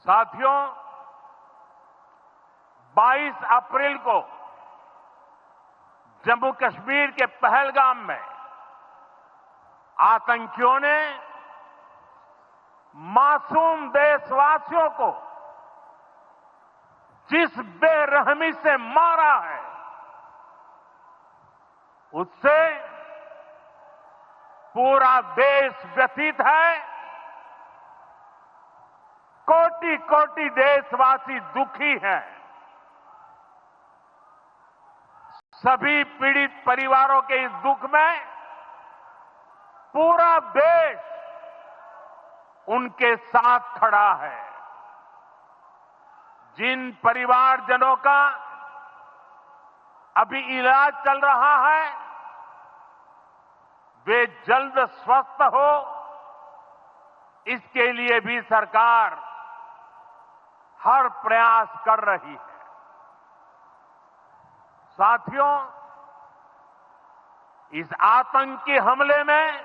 साथियों, 22 अप्रैल को जम्मू कश्मीर के पहलगाम में आतंकियों ने मासूम देशवासियों को जिस बेरहमी से मारा है, उससे पूरा देश व्यथित है। कोटि कोटि देशवासी दुखी हैं। सभी पीड़ित परिवारों के इस दुख में पूरा देश उनके साथ खड़ा है। जिन परिवारजनों का अभी इलाज चल रहा है, वे जल्द स्वस्थ हो, इसके लिए भी सरकार हर प्रयास कर रही है। साथियों, इस आतंकी हमले में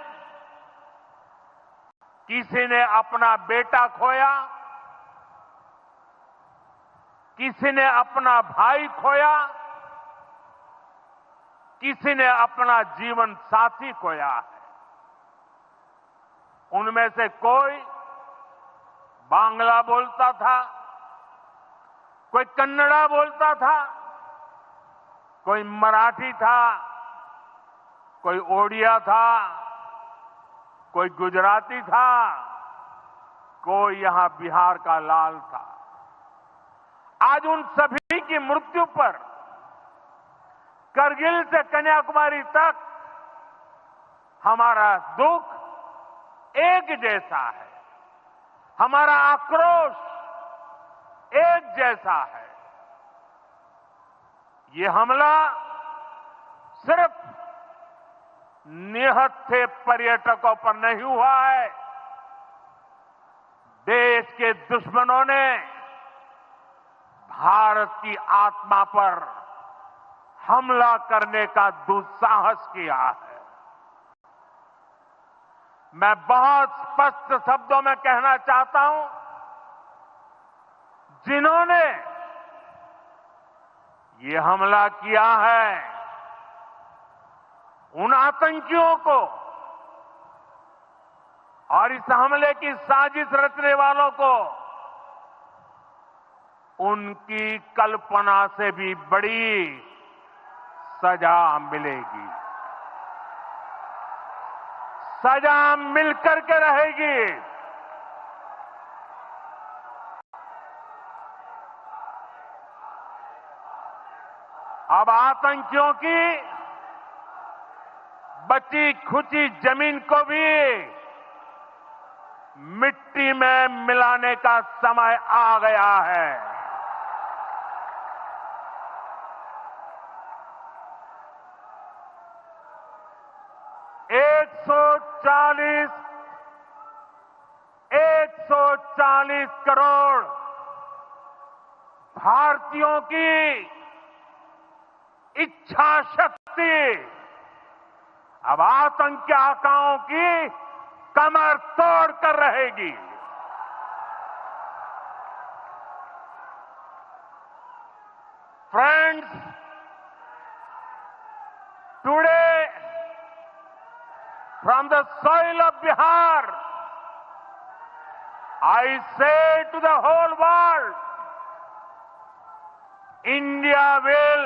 किसी ने अपना बेटा खोया, किसी ने अपना भाई खोया, किसी ने अपना जीवन साथी खोया है। उनमें से कोई बांग्ला बोलता था, कोई कन्नड़ा बोलता था, कोई मराठी था, कोई ओडिया था, कोई गुजराती था, कोई यहां बिहार का लाल था। आज उन सभी की मृत्यु पर करगिल से कन्याकुमारी तक हमारा दुख एक जैसा है, हमारा आक्रोश एक जैसा है। ये हमला सिर्फ निहत्थे पर्यटकों पर नहीं हुआ है। देश के दुश्मनों ने भारत की आत्मा पर हमला करने का दुस्साहस किया है। मैं बहुत स्पष्ट शब्दों में कहना चाहता हूं, जिन्होंने ये हमला किया है, उन आतंकियों को और इस हमले की साजिश रचने वालों को उनकी कल्पना से भी बड़ी सजा मिलेगी। सजा मिलकर के रहेगी। अब आतंकियों की बची खुची जमीन को भी मिट्टी में मिलाने का समय आ गया है। 140 करोड़ भारतीयों की इच्छा शक्ति अब आतंकी आकाओं की कमर तोड़ कर रहेगी। Friends, today from the soil of Bihar, I say to the whole world, India will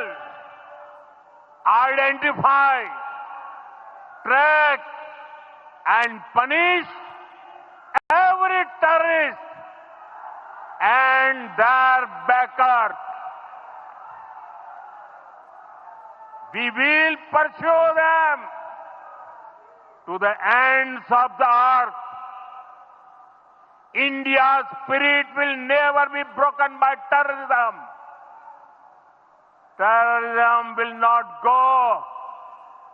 identify, track and punish every terrorist and their backers. We will pursue them to the ends of the earth. India's spirit will never be broken by terrorism. Terrorism will not go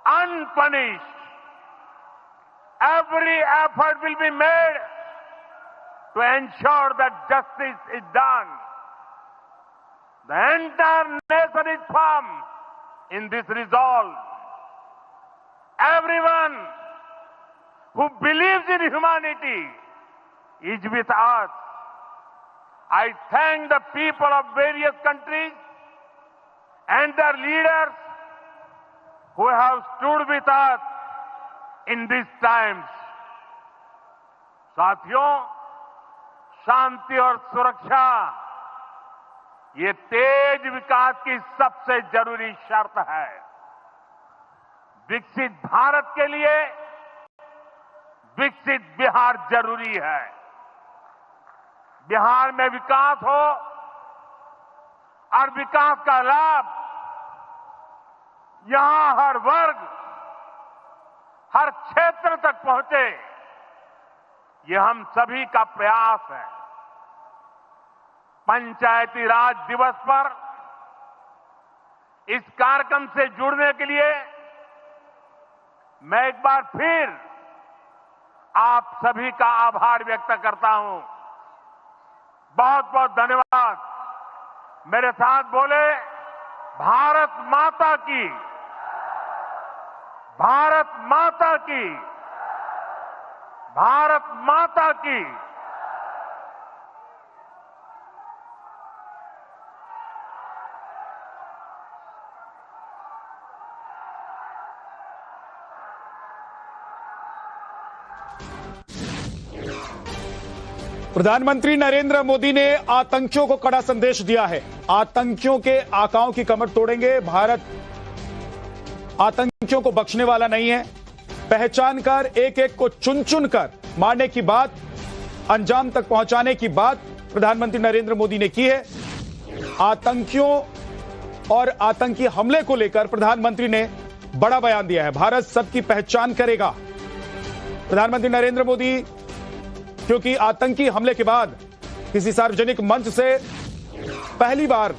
unpunished. Every effort will be made to ensure that justice is done. The entire nation is firm in this resolve. Everyone who believes in humanity is with us. I thank the people of various countries and their leaders who have stood with us in these times. साथियों, शांति और सुरक्षा ये तेज विकास की सबसे जरूरी शर्त है। विकसित भारत के लिए विकसित बिहार जरूरी है। बिहार में विकास हो और विकास का लाभ यहां हर वर्ग, हर क्षेत्र तक पहुंचे, ये हम सभी का प्रयास है। पंचायती राज दिवस पर इस कार्यक्रम से जुड़ने के लिए मैं एक बार फिर आप सभी का आभार व्यक्त करता हूं। बहुत बहुत धन्यवाद। मेरे साथ बोले, भारत माता की, भारत माता की, भारत माता की। प्रधानमंत्री नरेंद्र मोदी ने आतंकियों को कड़ा संदेश दिया है। आतंकियों के आकाओं की कमर तोड़ेंगे। भारत आतंकियों को बख्शने वाला नहीं है। पहचान कर एक एक को चुन चुन कर मारने की बात, अंजाम तक पहुंचाने की बात प्रधानमंत्री नरेंद्र मोदी ने की है। आतंकियों और आतंकी हमले को लेकर प्रधानमंत्री ने बड़ा बयान दिया है। भारत सबकी पहचान करेगा। प्रधानमंत्री नरेंद्र मोदी, क्योंकि आतंकी हमले के बाद किसी सार्वजनिक मंच से पहली बार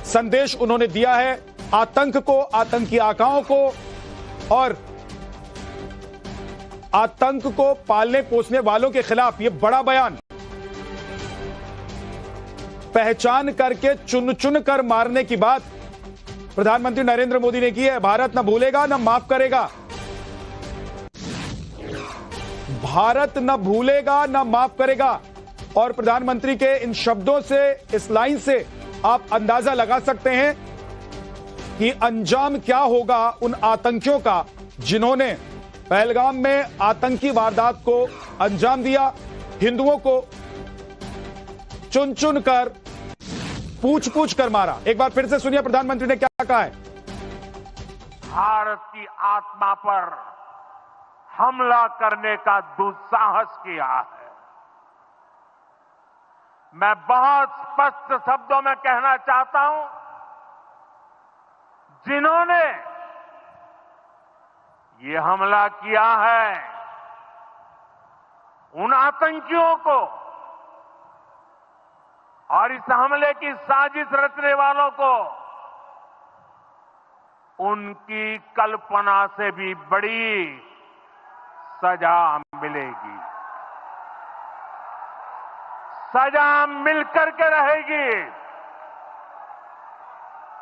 संदेश उन्होंने दिया है आतंक को, आतंकी आकाओं को और आतंक को पालने पोसने वालों के खिलाफ यह बड़ा बयान। पहचान करके चुन चुन कर मारने की बात प्रधानमंत्री नरेंद्र मोदी ने की है। भारत न भूलेगा न माफ करेगा। भारत न भूलेगा न माफ करेगा। और प्रधानमंत्री के इन शब्दों से, इस लाइन से आप अंदाजा लगा सकते हैं कि अंजाम क्या होगा उन आतंकियों का जिन्होंने पहलगाम में आतंकी वारदात को अंजाम दिया, हिंदुओं को चुन चुन कर, पूछ पूछ कर मारा। एक बार फिर से सुनिए प्रधानमंत्री ने क्या कहा है। भारत की आत्मा पर हमला करने का दुस्साहस किया है। मैं बहुत स्पष्ट शब्दों में कहना चाहता हूं, जिन्होंने ये हमला किया है, उन आतंकियों को और इस हमले की साजिश रचने वालों को उनकी कल्पना से भी बड़ी सजा मिलेगी। सजा मिलकर के रहेगी।